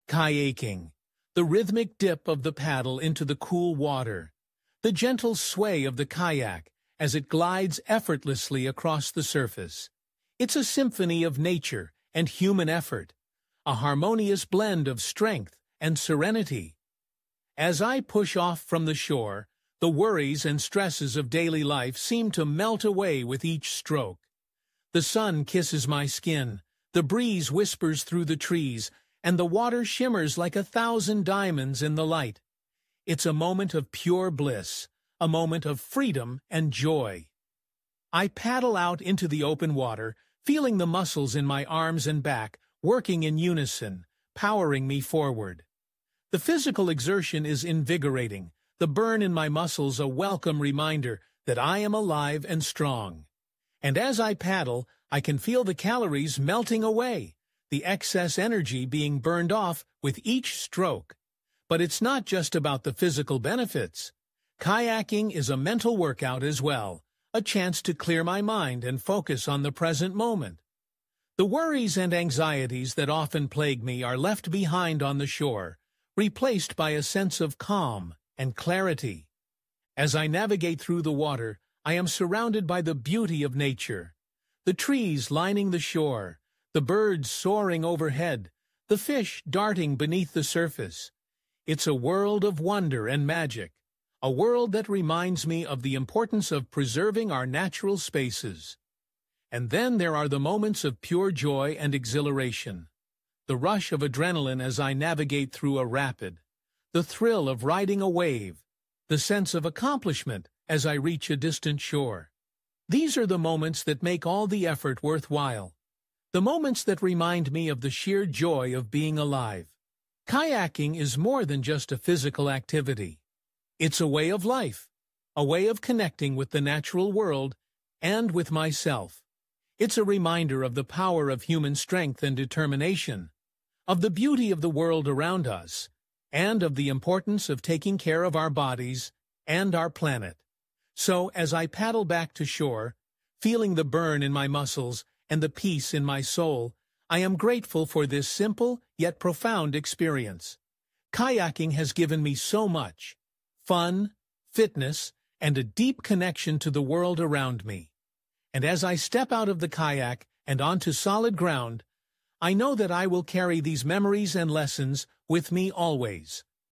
Kayaking, the rhythmic dip of the paddle into the cool water, the gentle sway of the kayak as it glides effortlessly across the surface. It's a symphony of nature and human effort, a harmonious blend of strength and serenity. As I push off from the shore, the worries and stresses of daily life seem to melt away with each stroke. The sun kisses my skin, the breeze whispers through the trees, and the water shimmers like 1,000 diamonds in the light. It's a moment of pure bliss, a moment of freedom and joy. I paddle out into the open water, feeling the muscles in my arms and back working in unison, powering me forward. The physical exertion is invigorating, the burn in my muscles a welcome reminder that I am alive and strong. And as I paddle, I can feel the calories melting away, the excess energy being burned off with each stroke. But it's not just about the physical benefits. Kayaking is a mental workout as well, a chance to clear my mind and focus on the present moment. The worries and anxieties that often plague me are left behind on the shore, replaced by a sense of calm and clarity. As I navigate through the water, I am surrounded by the beauty of nature. The trees lining the shore, the birds soaring overhead, the fish darting beneath the surface. It's a world of wonder and magic, a world that reminds me of the importance of preserving our natural spaces. And then there are the moments of pure joy and exhilaration. The rush of adrenaline as I navigate through a rapid, the thrill of riding a wave, the sense of accomplishment as I reach a distant shore. These are the moments that make all the effort worthwhile, the moments that remind me of the sheer joy of being alive. Kayaking is more than just a physical activity. It's a way of life, a way of connecting with the natural world and with myself. It's a reminder of the power of human strength and determination, of the beauty of the world around us, and of the importance of taking care of our bodies and our planet. So, as I paddle back to shore, feeling the burn in my muscles and the peace in my soul, I am grateful for this simple yet profound experience. Kayaking has given me so much: fun, fitness, and a deep connection to the world around me. And as I step out of the kayak and onto solid ground, I know that I will carry these memories and lessons with me always.